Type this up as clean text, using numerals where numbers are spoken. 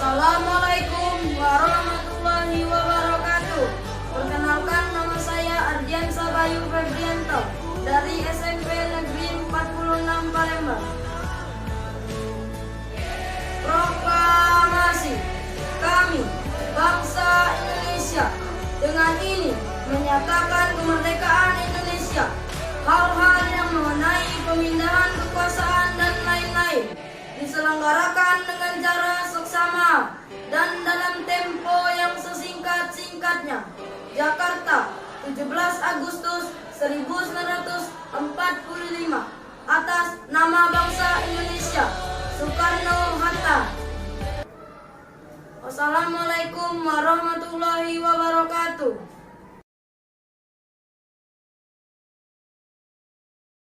Assalamualaikum warahmatullahi wabarakatuh. Perkenalkan, nama saya Ardiansa Bayu Febrianto dari SMP Negeri 46 Palembang. Proklamasi kami, bangsa Indonesia, dengan ini menyatakan kemerdekaan Indonesia. Hal-hal yang mengenai pemindahan kekuasaan dan lain-lain diselenggarakan dengan cara seksama dan dalam tempo yang sesingkat-singkatnya. Jakarta, 17 Agustus 1945. Atas nama bangsa Indonesia, Soekarno-Hatta. Wassalamualaikum warahmatullahi wabarakatuh.